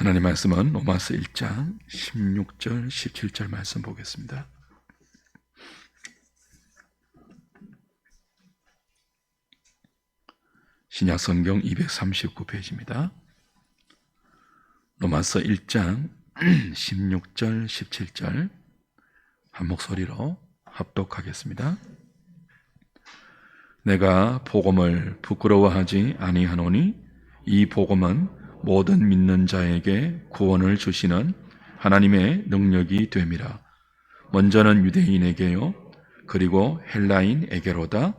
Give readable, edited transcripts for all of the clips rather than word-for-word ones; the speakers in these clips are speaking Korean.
하나님 말씀은 로마서 1장 16절 17절 말씀 보겠습니다. 신약성경 239페이지입니다. 로마서 1장 16절 17절 한 목소리로 합독하겠습니다. 내가 복음을 부끄러워하지 아니하노니 이 복음은 모든 믿는 자에게 구원을 주시는 하나님의 능력이 됨이라. 먼저는 유대인에게요 그리고 헬라인에게로다.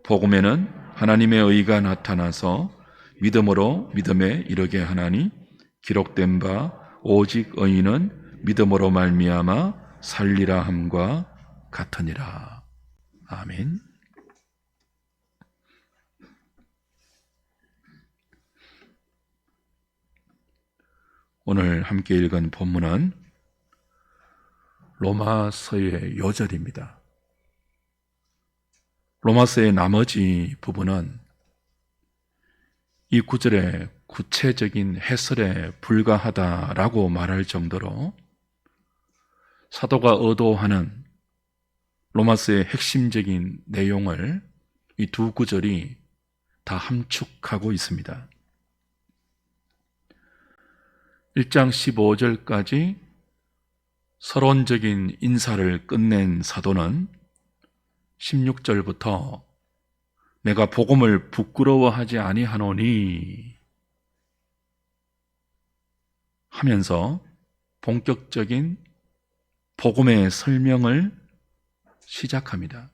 복음에는 하나님의 의가 나타나서 믿음으로 믿음에 이르게 하나니 기록된 바 오직 의인은 믿음으로 말미암아 살리라 함과 같으니라. 아멘. 오늘 함께 읽은 본문은 로마서의 요절입니다. 로마서의 나머지 부분은 이 구절의 구체적인 해설에 불과하다라고 말할 정도로 사도가 의도하는 로마서의 핵심적인 내용을 이 두 구절이 다 함축하고 있습니다. 1장 15절까지 서론적인 인사를 끝낸 사도는 16절부터 내가 복음을 부끄러워하지 아니하노니 하면서 본격적인 복음의 설명을 시작합니다.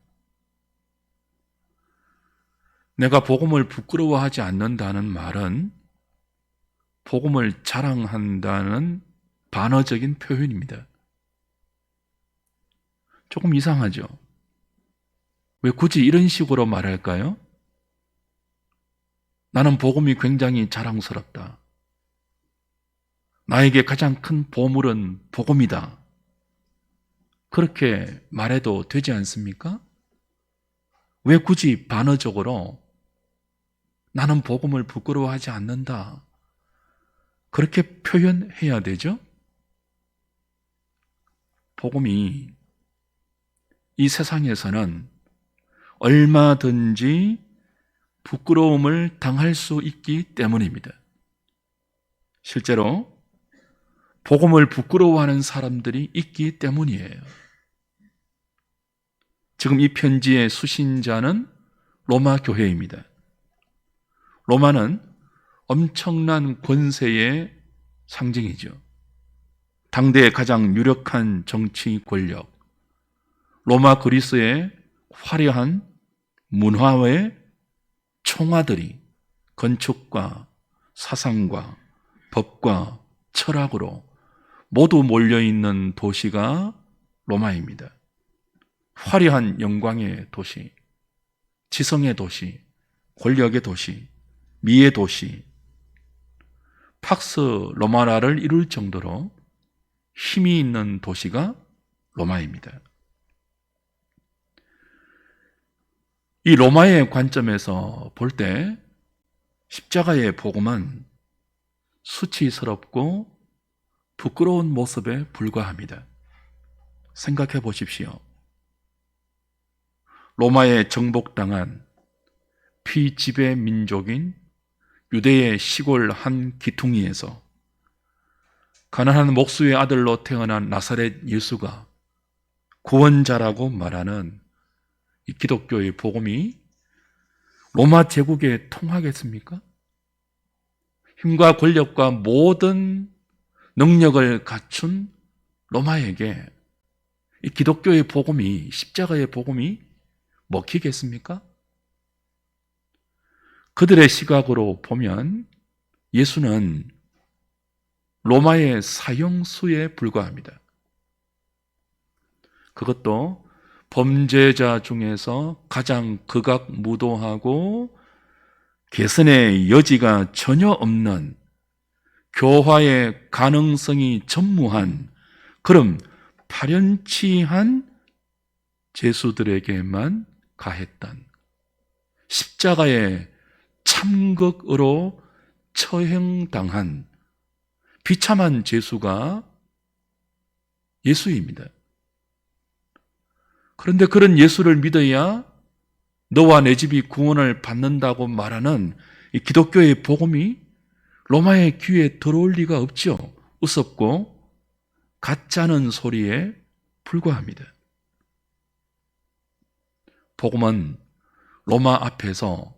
내가 복음을 부끄러워하지 않는다는 말은 복음을 자랑한다는 반어적인 표현입니다. 조금 이상하죠? 왜 굳이 이런 식으로 말할까요? 나는 복음이 굉장히 자랑스럽다. 나에게 가장 큰 보물은 복음이다. 그렇게 말해도 되지 않습니까? 왜 굳이 반어적으로 나는 복음을 부끄러워하지 않는다. 그렇게 표현해야 되죠? 복음이 이 세상에서는 얼마든지 부끄러움을 당할 수 있기 때문입니다. 실제로 복음을 부끄러워하는 사람들이 있기 때문이에요. 지금 이 편지의 수신자는 로마 교회입니다. 로마는 엄청난 권세의 상징이죠. 당대의 가장 유력한 정치 권력, 로마 그리스의 화려한 문화의 총화들이 건축과 사상과 법과 철학으로 모두 몰려있는 도시가 로마입니다. 화려한 영광의 도시, 지성의 도시, 권력의 도시, 미의 도시, 팍스 로마나를 이룰 정도로 힘이 있는 도시가 로마입니다. 이 로마의 관점에서 볼 때 십자가의 복음은 수치스럽고 부끄러운 모습에 불과합니다. 생각해 보십시오. 로마에 정복당한 피지배 민족인 유대의 시골 한 기퉁이에서 가난한 목수의 아들로 태어난 나사렛 예수가 구원자라고 말하는 이 기독교의 복음이 로마 제국에 통하겠습니까? 힘과 권력과 모든 능력을 갖춘 로마에게 이 기독교의 복음이, 십자가의 복음이 먹히겠습니까? 그들의 시각으로 보면 예수는 로마의 사형수에 불과합니다. 그것도 범죄자 중에서 가장 극악무도하고 개선의 여지가 전혀 없는 교화의 가능성이 전무한 그런 파렴치한 죄수들에게만 가했던 십자가의 참극으로 처형당한 비참한 죄수가 예수입니다. 그런데 그런 예수를 믿어야 너와 내 집이 구원을 받는다고 말하는 이 기독교의 복음이 로마의 귀에 들어올 리가 없죠. 우습고 가짜는 소리에 불과합니다. 복음은 로마 앞에서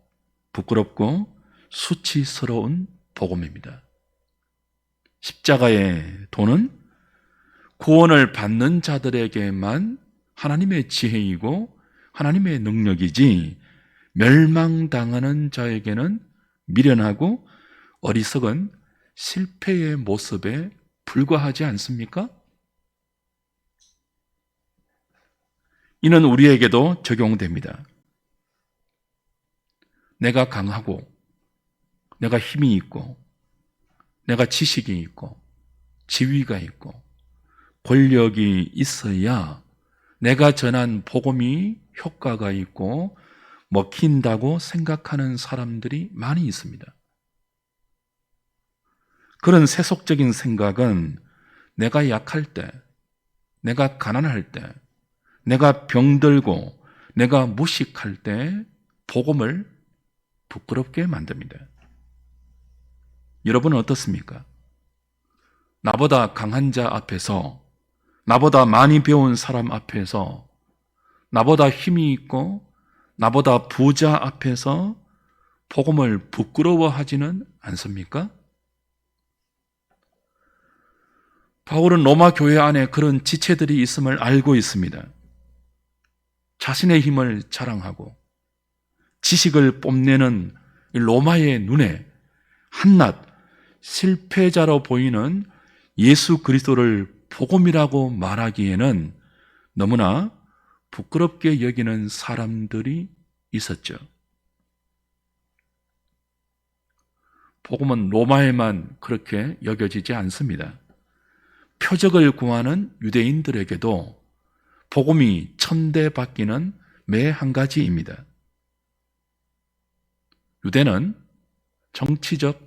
부끄럽고 수치스러운 복음입니다. 십자가의 도는 구원을 받는 자들에게만 하나님의 지혜이고 하나님의 능력이지 멸망당하는 자에게는 미련하고 어리석은 실패의 모습에 불과하지 않습니까? 이는 우리에게도 적용됩니다. 내가 강하고 내가 힘이 있고 내가 지식이 있고 지위가 있고 권력이 있어야 내가 전한 복음이 효과가 있고 먹힌다고 생각하는 사람들이 많이 있습니다. 그런 세속적인 생각은 내가 약할 때, 내가 가난할 때, 내가 병들고 내가 무식할 때 복음을 부끄럽게 만듭니다. 여러분은 어떻습니까? 나보다 강한 자 앞에서, 나보다 많이 배운 사람 앞에서, 나보다 힘이 있고 나보다 부자 앞에서 복음을 부끄러워하지는 않습니까? 바울은 로마 교회 안에 그런 지체들이 있음을 알고 있습니다. 자신의 힘을 자랑하고 지식을 뽐내는 로마의 눈에 한낱 실패자로 보이는 예수 그리스도를 복음이라고 말하기에는 너무나 부끄럽게 여기는 사람들이 있었죠. 복음은 로마에만 그렇게 여겨지지 않습니다. 표적을 구하는 유대인들에게도 복음이 천대받기는 매 한 가지입니다. 유대는 정치적,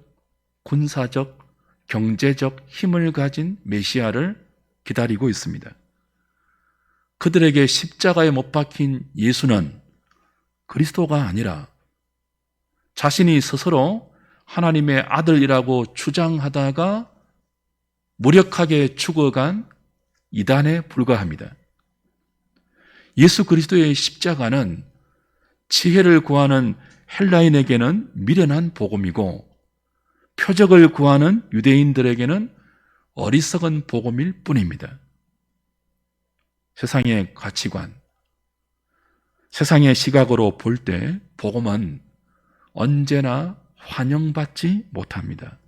군사적, 경제적 힘을 가진 메시아를 기다리고 있습니다. 그들에게 십자가에 못 박힌 예수는 그리스도가 아니라 자신이 스스로 하나님의 아들이라고 주장하다가 무력하게 죽어간 이단에 불과합니다. 예수 그리스도의 십자가는 지혜를 구하는 헬라인에게는 미련한 복음이고 표적을 구하는 유대인들에게는 어리석은 복음일 뿐입니다. 세상의 가치관, 세상의 시각으로 볼 때 복음은 언제나 환영받지 못합니다.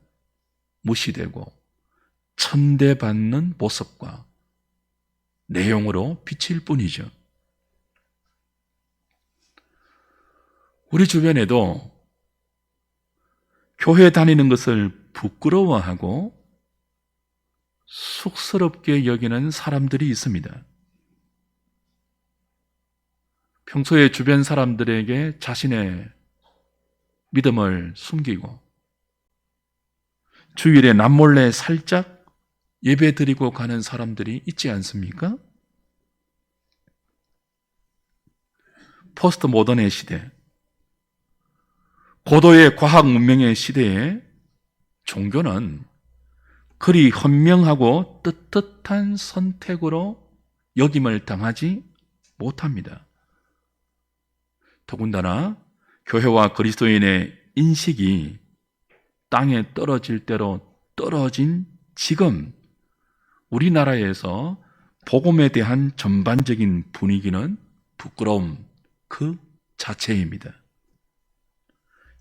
무시되고 천대받는 모습과 내용으로 비칠 뿐이죠. 우리 주변에도 교회 다니는 것을 부끄러워하고 쑥스럽게 여기는 사람들이 있습니다. 평소에 주변 사람들에게 자신의 믿음을 숨기고 주일에 남몰래 살짝 예배 드리고 가는 사람들이 있지 않습니까? 포스트 모던의 시대, 고도의 과학 문명의 시대에 종교는 그리 현명하고 떳떳한 선택으로 여김을 당하지 못합니다. 더군다나 교회와 그리스도인의 인식이 땅에 떨어질 대로 떨어진 지금 우리나라에서 복음에 대한 전반적인 분위기는 부끄러움 그 자체입니다.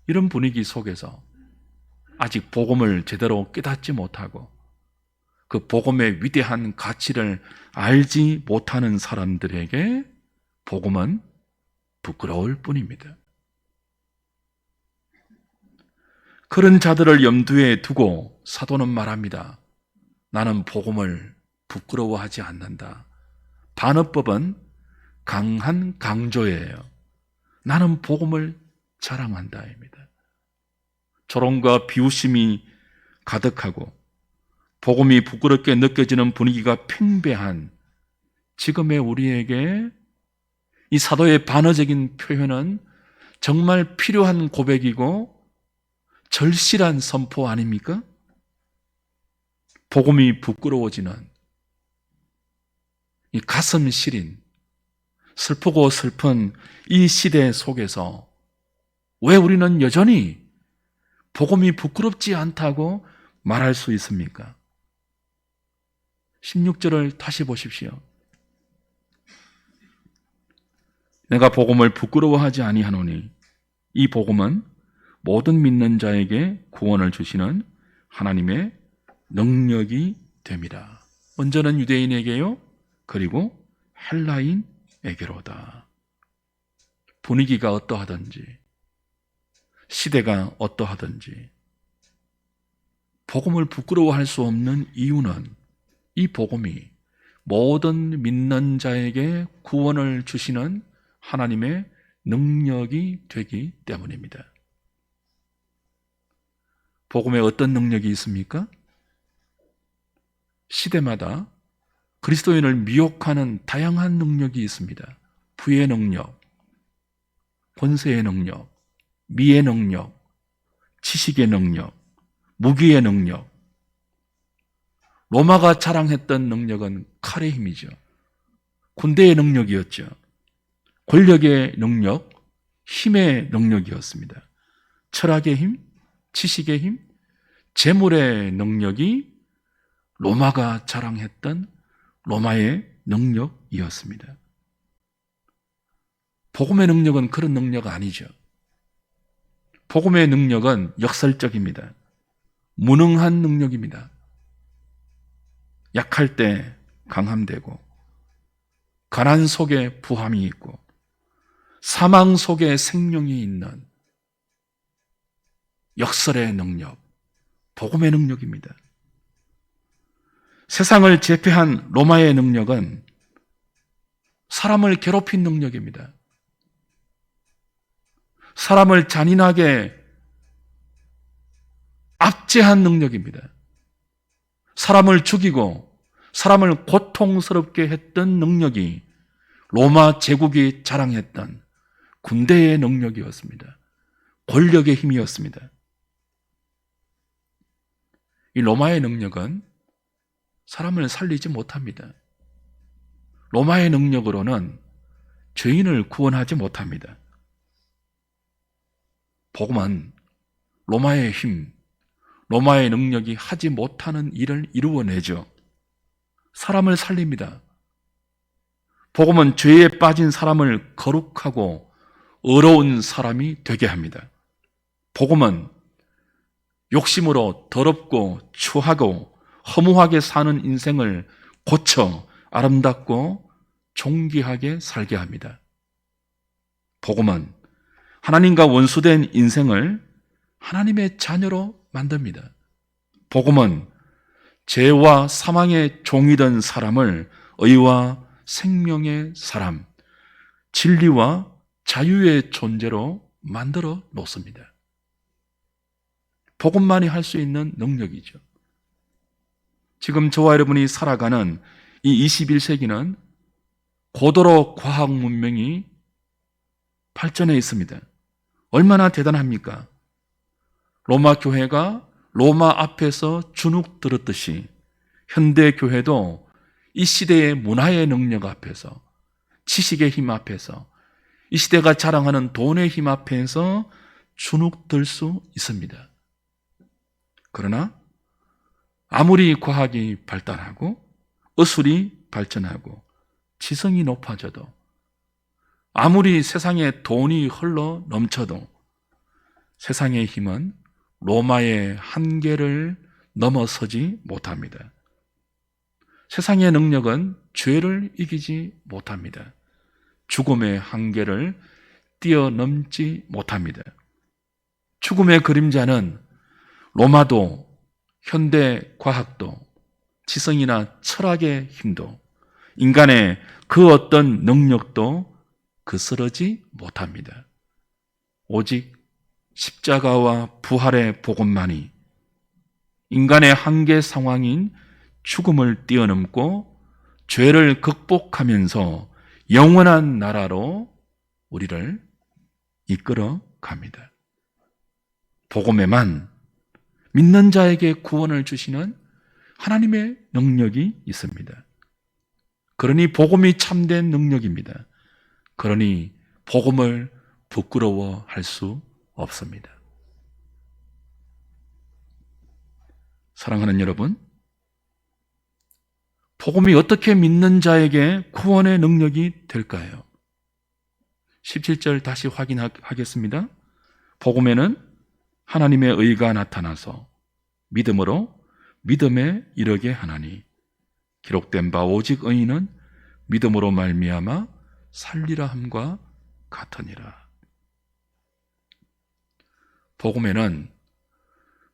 이런 분위기 속에서 아직 복음을 제대로 깨닫지 못하고 그 복음의 위대한 가치를 알지 못하는 사람들에게 복음은 부끄러울 뿐입니다. 그런 자들을 염두에 두고 사도는 말합니다. 나는 복음을 부끄러워하지 않는다. 반어법은 강한 강조예요. 나는 복음을 자랑한다입니다. 조롱과 비웃음이 가득하고 복음이 부끄럽게 느껴지는 분위기가 팽배한 지금의 우리에게 이 사도의 반어적인 표현은 정말 필요한 고백이고 절실한 선포 아닙니까? 복음이 부끄러워지는 이 가슴 시린 슬프고 슬픈 이 시대 속에서 왜 우리는 여전히 복음이 부끄럽지 않다고 말할 수 있습니까? 16절을 다시 보십시오. 내가 복음을 부끄러워하지 아니하노니 이 복음은 모든 믿는 자에게 구원을 주시는 하나님의 능력이 됨이라. 먼저는 유대인에게요, 그리고 헬라인에게로다. 분위기가 어떠하든지, 시대가 어떠하든지, 복음을 부끄러워할 수 없는 이유는 이 복음이 모든 믿는 자에게 구원을 주시는 하나님의 능력이 되기 때문입니다. 복음에 어떤 능력이 있습니까? 시대마다 그리스도인을 미혹하는 다양한 능력이 있습니다. 부의 능력, 권세의 능력, 미의 능력, 지식의 능력, 무기의 능력. 로마가 자랑했던 능력은 칼의 힘이죠. 군대의 능력이었죠. 권력의 능력, 힘의 능력이었습니다. 철학의 힘, 지식의 힘, 재물의 능력이 로마가 자랑했던 로마의 능력이었습니다. 복음의 능력은 그런 능력 아니죠. 복음의 능력은 역설적입니다. 무능한 능력입니다. 약할 때 강함되고, 가난 속에 부함이 있고, 사망 속에 생명이 있는 역설의 능력, 복음의 능력입니다. 세상을 제패한 로마의 능력은 사람을 괴롭힌 능력입니다. 사람을 잔인하게 압제한 능력입니다. 사람을 죽이고 사람을 고통스럽게 했던 능력이 로마 제국이 자랑했던 군대의 능력이었습니다. 권력의 힘이었습니다. 이 로마의 능력은 사람을 살리지 못합니다. 로마의 능력으로는 죄인을 구원하지 못합니다. 복음은 로마의 힘, 로마의 능력이 하지 못하는 일을 이루어내죠. 사람을 살립니다. 복음은 죄에 빠진 사람을 거룩하고 의로운 사람이 되게 합니다. 복음은 욕심으로 더럽고 추하고 허무하게 사는 인생을 고쳐 아름답고 존귀하게 살게 합니다. 복음은 하나님과 원수된 인생을 하나님의 자녀로 만듭니다. 복음은 죄와 사망의 종이던 사람을 의와 생명의 사람, 진리와 자유의 존재로 만들어 놓습니다. 복음만이 할 수 있는 능력이죠. 지금 저와 여러분이 살아가는 이 21세기는 고도로 과학 문명이 발전해 있습니다. 얼마나 대단합니까? 로마 교회가 로마 앞에서 주눅 들었듯이 현대 교회도 이 시대의 문화의 능력 앞에서, 지식의 힘 앞에서, 이 시대가 자랑하는 돈의 힘 앞에서 주눅 들 수 있습니다. 그러나 아무리 과학이 발달하고 의술이 발전하고 지성이 높아져도, 아무리 세상에 돈이 흘러 넘쳐도 세상의 힘은 로마의 한계를 넘어서지 못합니다. 세상의 능력은 죄를 이기지 못합니다. 죽음의 한계를 뛰어넘지 못합니다. 죽음의 그림자는 로마도, 현대 과학도, 지성이나 철학의 힘도, 인간의 그 어떤 능력도 그스러지 못합니다. 오직 십자가와 부활의 복음만이 인간의 한계 상황인 죽음을 뛰어넘고 죄를 극복하면서 영원한 나라로 우리를 이끌어 갑니다. 복음에만 믿는 자에게 구원을 주시는 하나님의 능력이 있습니다. 그러니 복음이 참된 능력입니다. 그러니 복음을 부끄러워할 수 없습니다. 사랑하는 여러분, 복음이 어떻게 믿는 자에게 구원의 능력이 될까요? 17절 다시 확인하겠습니다. 복음에는 하나님의 의가 나타나서 믿음으로 믿음에 이르게 하나니 기록된 바 오직 의인은 믿음으로 말미암아 살리라 함과 같으니라. 복음에는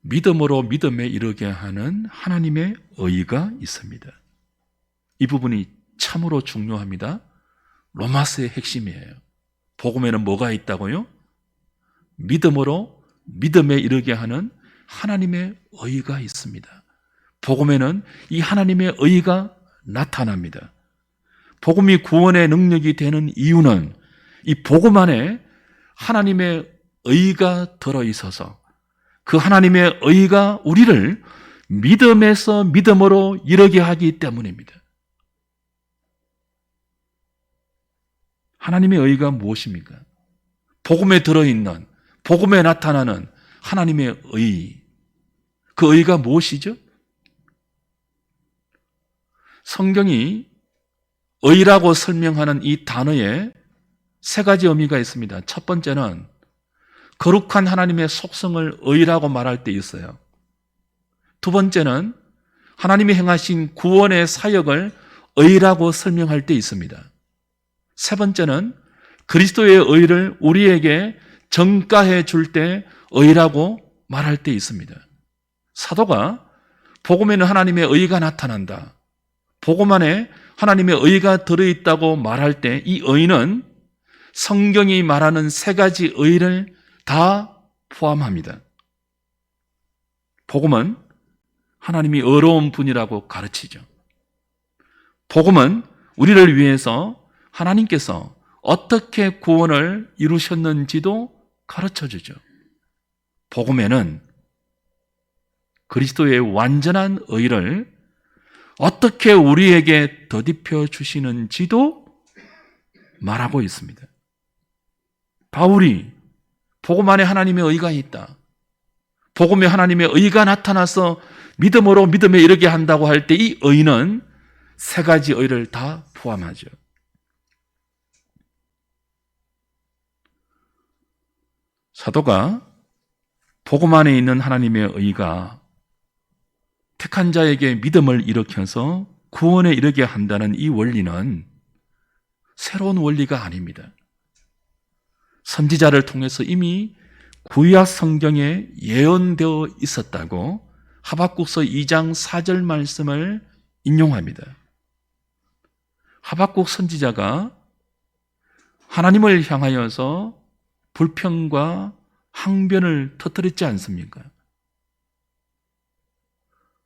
믿음으로 믿음에 이르게 하는 하나님의 의가 있습니다. 이 부분이 참으로 중요합니다. 로마서의 핵심이에요. 복음에는 뭐가 있다고요? 믿음으로 믿음에 이르게 하는 하나님의 의가 있습니다. 복음에는 이 하나님의 의가 나타납니다. 복음이 구원의 능력이 되는 이유는 이 복음 안에 하나님의 의가 들어있어서 그 하나님의 의가 우리를 믿음에서 믿음으로 이르게 하기 때문입니다. 하나님의 의가 무엇입니까? 복음에 들어있는, 복음에 나타나는 하나님의 의. 그 의가 무엇이죠? 성경이 의라고 설명하는 이 단어에 세 가지 의미가 있습니다. 첫 번째는 거룩한 하나님의 속성을 의라고 말할 때 있어요. 두 번째는 하나님이 행하신 구원의 사역을 의라고 설명할 때 있습니다. 세 번째는 그리스도의 의를 우리에게 전가해 줄 때 의라고 말할 때 있습니다. 사도가 복음에는 하나님의 의가 나타난다, 복음 안에 하나님의 의가 들어있다고 말할 때 이 의는 성경이 말하는 세 가지 의를 다 포함합니다. 복음은 하나님이 의로운 분이라고 가르치죠. 복음은 우리를 위해서 하나님께서 어떻게 구원을 이루셨는지도 가르쳐주죠. 복음에는 그리스도의 완전한 의를 어떻게 우리에게 덧입혀 주시는지도 말하고 있습니다. 바울이 복음 안에 하나님의 의가 있다, 복음에 하나님의 의가 나타나서 믿음으로 믿음에 이르게 한다고 할 때 이 의는 세 가지 의를 다 포함하죠. 사도가 복음 안에 있는 하나님의 의가 택한 자에게 믿음을 일으켜서 구원에 이르게 한다는 이 원리는 새로운 원리가 아닙니다. 선지자를 통해서 이미 구약 성경에 예언되어 있었다고 하박국서 2장 4절 말씀을 인용합니다. 하박국 선지자가 하나님을 향하여서 불평과 항변을 터뜨렸지 않습니까?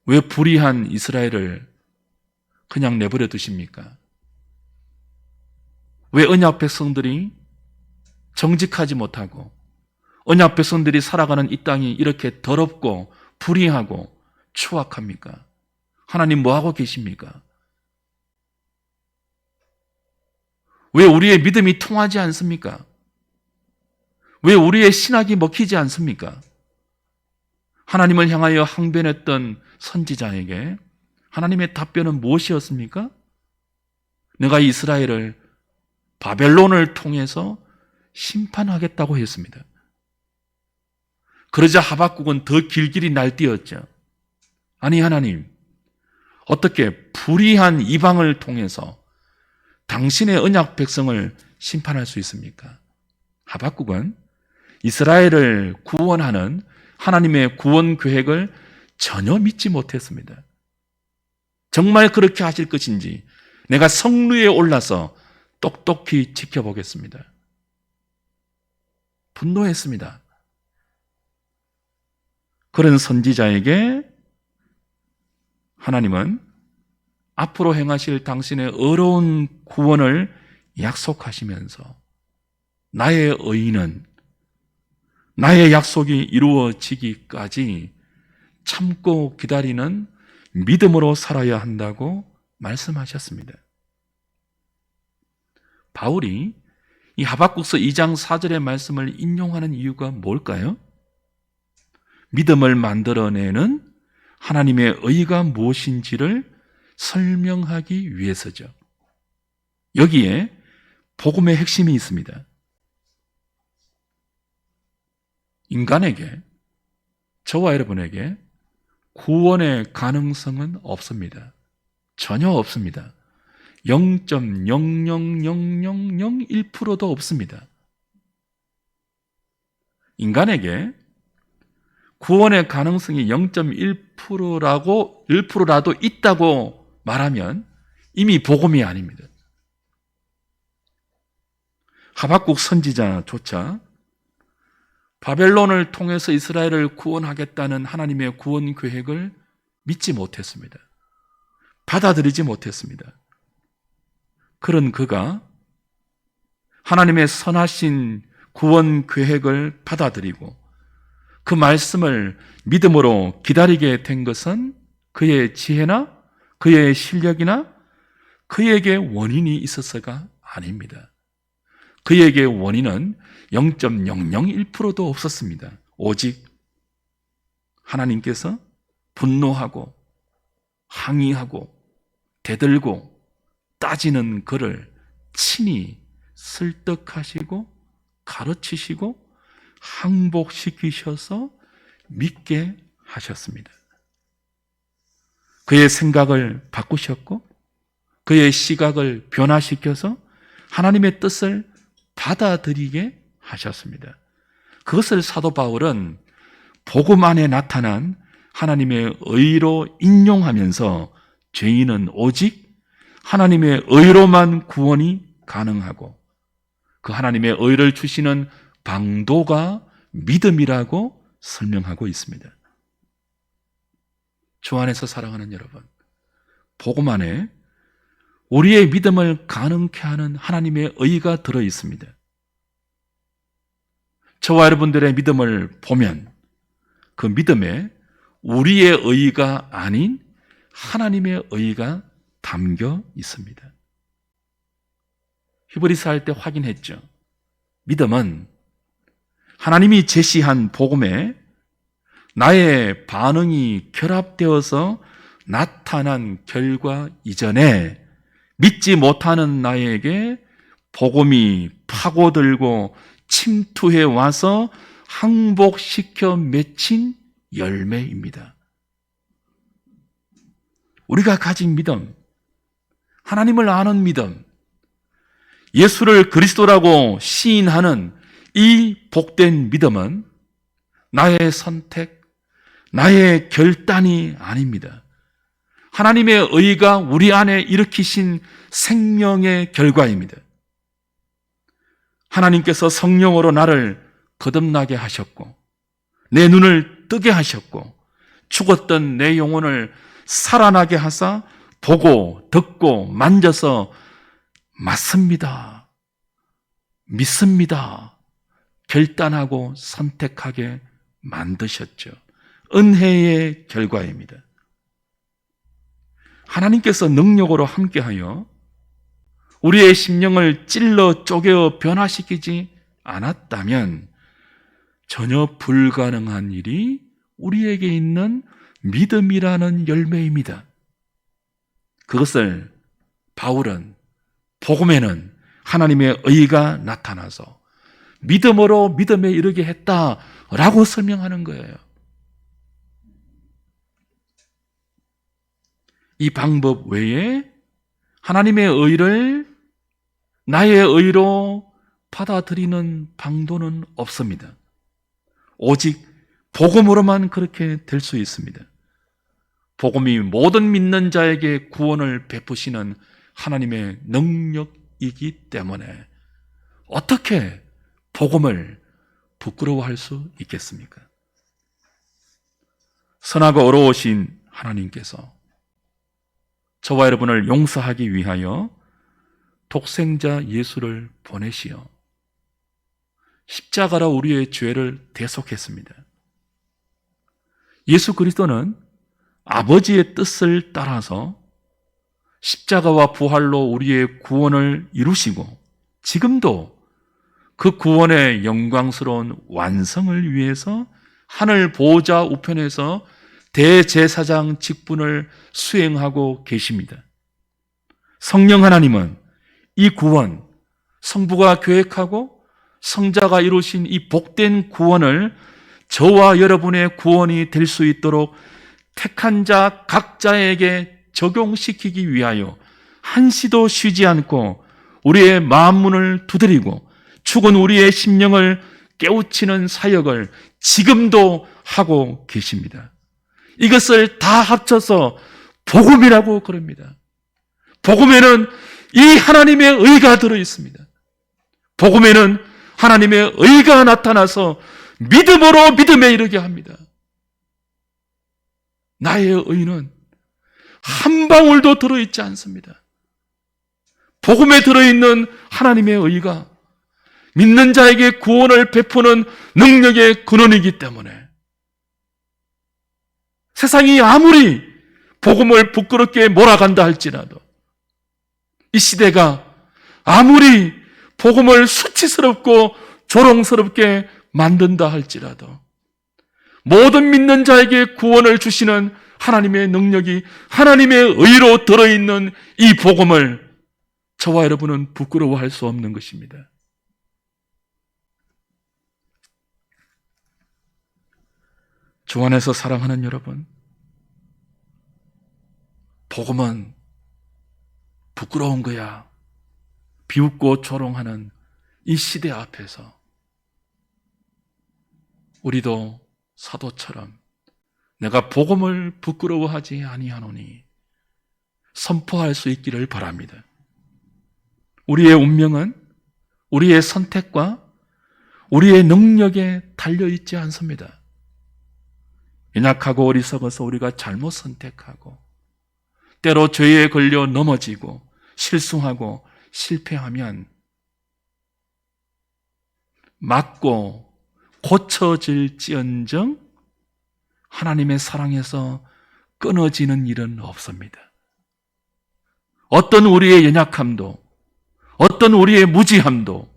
왜 불의한 이스라엘을 그냥 내버려 두십니까? 왜 언약 백성들이 정직하지 못하고 언약 백성들이 살아가는 이 땅이 이렇게 더럽고 불의하고 추악합니까? 하나님 뭐하고 계십니까? 왜 우리의 믿음이 통하지 않습니까? 왜 우리의 신학이 먹히지 않습니까? 하나님을 향하여 항변했던 선지자에게 하나님의 답변은 무엇이었습니까? 내가 이스라엘을 바벨론을 통해서 심판하겠다고 했습니다. 그러자 하박국은 더 길길이 날뛰었죠. 아니 하나님, 어떻게 불의한 이방을 통해서 당신의 언약 백성을 심판할 수 있습니까? 하박국은 이스라엘을 구원하는 하나님의 구원 계획을 전혀 믿지 못했습니다. 정말 그렇게 하실 것인지 내가 성루에 올라서 똑똑히 지켜보겠습니다. 분노했습니다. 그런 선지자에게 하나님은 앞으로 행하실 당신의 어려운 구원을 약속하시면서 나의 의의는 나의 약속이 이루어지기까지 참고 기다리는 믿음으로 살아야 한다고 말씀하셨습니다. 바울이 이 하박국서 2장 4절의 말씀을 인용하는 이유가 뭘까요? 믿음을 만들어내는 하나님의 의의가 무엇인지를 설명하기 위해서죠. 여기에 복음의 핵심이 있습니다. 인간에게, 저와 여러분에게 구원의 가능성은 없습니다. 전혀 없습니다. 0.00001%도 없습니다. 인간에게 구원의 가능성이 0.1%라도 있다고 말하면 이미 복음이 아닙니다. 하박국 선지자조차 바벨론을 통해서 이스라엘을 구원하겠다는 하나님의 구원 계획을 믿지 못했습니다. 받아들이지 못했습니다. 그런 그가 하나님의 선하신 구원 계획을 받아들이고 그 말씀을 믿음으로 기다리게 된 것은 그의 지혜나 그의 실력이나 그에게 원인이 있어서가 아닙니다. 그에게 원인은 0.001%도 없었습니다. 오직 하나님께서 분노하고 항의하고 대들고 따지는 그를 친히 설득하시고 가르치시고 항복시키셔서 믿게 하셨습니다. 그의 생각을 바꾸셨고 그의 시각을 변화시켜서 하나님의 뜻을 받아들이게 하셨습니다. 그것을 사도 바울은 복음 안에 나타난 하나님의 의로 인용하면서 죄인은 오직 하나님의 의로만 구원이 가능하고 그 하나님의 의를 주시는 방도가 믿음이라고 설명하고 있습니다. 주 안에서 사랑하는 여러분, 복음 안에 우리의 믿음을 가능케 하는 하나님의 의가 들어 있습니다. 저와 여러분들의 믿음을 보면 그 믿음에 우리의 의가 아닌 하나님의 의가 담겨 있습니다. 히브리서 할 때 확인했죠. 믿음은 하나님이 제시한 복음에 나의 반응이 결합되어서 나타난 결과 이전에 믿지 못하는 나에게 복음이 파고들고 침투해 와서 항복시켜 맺힌 열매입니다. 우리가 가진 믿음, 하나님을 아는 믿음, 예수를 그리스도라고 시인하는 이 복된 믿음은 나의 선택, 나의 결단이 아닙니다. 하나님의 의가 우리 안에 일으키신 생명의 결과입니다. 하나님께서 성령으로 나를 거듭나게 하셨고 내 눈을 뜨게 하셨고 죽었던 내 영혼을 살아나게 하사 보고 듣고 만져서 맞습니다, 믿습니다, 결단하고 선택하게 만드셨죠. 은혜의 결과입니다. 하나님께서 능력으로 함께하여 우리의 심령을 찔러 쪼개어 변화시키지 않았다면 전혀 불가능한 일이 우리에게 있는 믿음이라는 열매입니다. 그것을 바울은 복음에는 하나님의 의가 나타나서 믿음으로 믿음에 이르게 했다라고 설명하는 거예요. 이 방법 외에 하나님의 의를 나의 의로 받아들이는 방도는 없습니다. 오직 복음으로만 그렇게 될 수 있습니다. 복음이 모든 믿는 자에게 구원을 베푸시는 하나님의 능력이기 때문에 어떻게 복음을 부끄러워할 수 있겠습니까? 선하고 어려우신 하나님께서 저와 여러분을 용서하기 위하여 독생자 예수를 보내시어 십자가로 우리의 죄를 대속했습니다. 예수 그리스도는 아버지의 뜻을 따라서 십자가와 부활로 우리의 구원을 이루시고 지금도 그 구원의 영광스러운 완성을 위해서 하늘 보좌 우편에서 대제사장 직분을 수행하고 계십니다. 성령 하나님은 이 구원, 성부가 계획하고 성자가 이루신 이 복된 구원을 저와 여러분의 구원이 될 수 있도록 택한 자 각자에게 적용시키기 위하여 한시도 쉬지 않고 우리의 마음문을 두드리고 죽은 우리의 심령을 깨우치는 사역을 지금도 하고 계십니다. 이것을 다 합쳐서 복음이라고 그럽니다. 복음에는 이 하나님의 의가 들어있습니다. 복음에는 하나님의 의가 나타나서 믿음으로 믿음에 이르게 합니다. 나의 의는 한 방울도 들어있지 않습니다. 복음에 들어있는 하나님의 의가 믿는 자에게 구원을 베푸는 능력의 근원이기 때문에 세상이 아무리 복음을 부끄럽게 몰아간다 할지라도, 이 시대가 아무리 복음을 수치스럽고 조롱스럽게 만든다 할지라도 모든 믿는 자에게 구원을 주시는 하나님의 능력이 하나님의 의로 들어있는 이 복음을 저와 여러분은 부끄러워할 수 없는 것입니다. 주 안에서 사랑하는 여러분, 복음은 부끄러운 거야. 비웃고 조롱하는 이 시대 앞에서 우리도 사도처럼 내가 복음을 부끄러워하지 아니하노니 선포할 수 있기를 바랍니다. 우리의 운명은 우리의 선택과 우리의 능력에 달려있지 않습니다. 연약하고 어리석어서 우리가 잘못 선택하고 때로 죄에 걸려 넘어지고 실수하고 실패하면 맞고 고쳐질지언정 하나님의 사랑에서 끊어지는 일은 없습니다. 어떤 우리의 연약함도, 어떤 우리의 무지함도,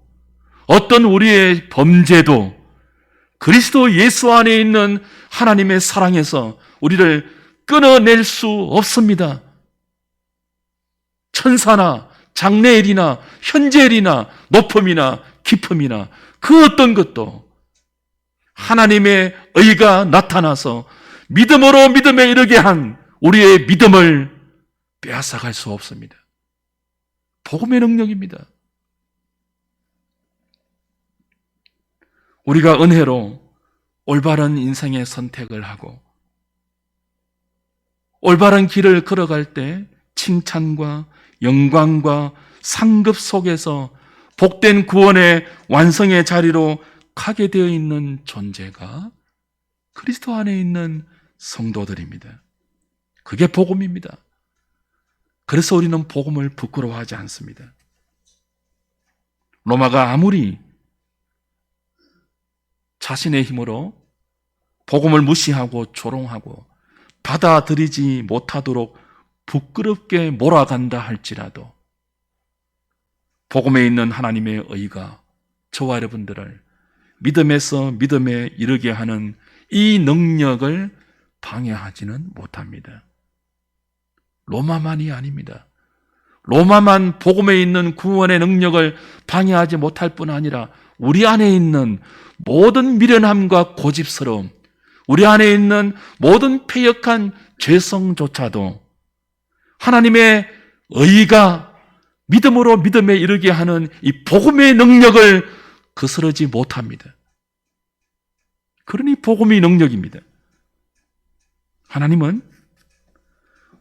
어떤 우리의 범죄도 그리스도 예수 안에 있는 하나님의 사랑에서 우리를 끊어낼 수 없습니다. 천사나 장래일이나 현재일이나 높음이나 깊음이나 그 어떤 것도 하나님의 의가 나타나서 믿음으로 믿음에 이르게 한 우리의 믿음을 빼앗아갈 수 없습니다. 복음의 능력입니다. 우리가 은혜로 올바른 인생의 선택을 하고 올바른 길을 걸어갈 때 칭찬과 영광과 상급 속에서 복된 구원의 완성의 자리로 가게 되어 있는 존재가 그리스도 안에 있는 성도들입니다. 그게 복음입니다. 그래서 우리는 복음을 부끄러워하지 않습니다. 로마가 아무리 자신의 힘으로 복음을 무시하고 조롱하고 받아들이지 못하도록 부끄럽게 몰아간다 할지라도 복음에 있는 하나님의 의가 저와 여러분들을 믿음에서 믿음에 이르게 하는 이 능력을 방해하지는 못합니다. 로마만이 아닙니다. 로마만 복음에 있는 구원의 능력을 방해하지 못할 뿐 아니라 우리 안에 있는 모든 미련함과 고집스러움, 우리 안에 있는 모든 패역한 죄성조차도 하나님의 의가 믿음으로 믿음에 이르게 하는 이 복음의 능력을 거스르지 못합니다. 그러니 복음이 능력입니다. 하나님은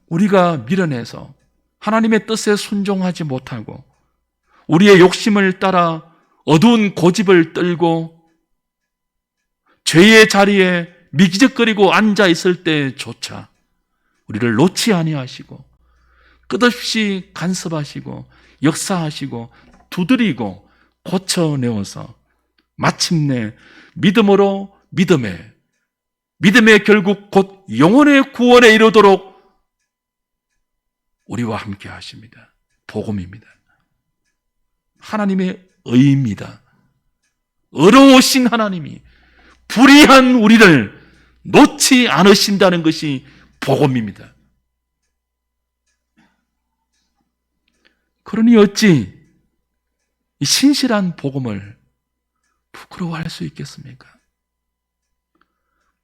우리가 미련해서 하나님의 뜻에 순종하지 못하고 우리의 욕심을 따라 어두운 고집을 떨고 죄의 자리에 미기적거리고 앉아 있을 때조차 우리를 놓지 아니하시고 끝없이 간섭하시고 역사하시고 두드리고 고쳐내어서 마침내 믿음으로 믿음의 결국 곧 영혼의 구원에 이르도록 우리와 함께 하십니다. 복음입니다. 하나님의 의입니다. 의로우신 하나님이 불의한 우리를 놓지 않으신다는 것이 복음입니다. 그러니 어찌 이 신실한 복음을 부끄러워할 수 있겠습니까?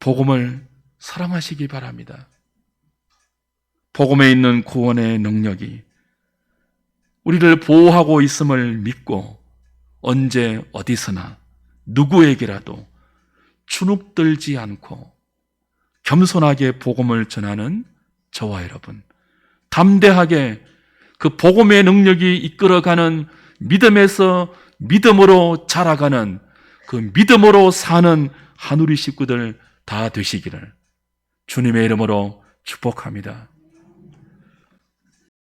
복음을 사랑하시기 바랍니다. 복음에 있는 구원의 능력이 우리를 보호하고 있음을 믿고 언제 어디서나 누구에게라도 주눅들지 않고 겸손하게 복음을 전하는 저와 여러분, 담대하게 그 복음의 능력이 이끌어가는 믿음에서 믿음으로 자라가는 그 믿음으로 사는 한우리 식구들 다 되시기를 주님의 이름으로 축복합니다.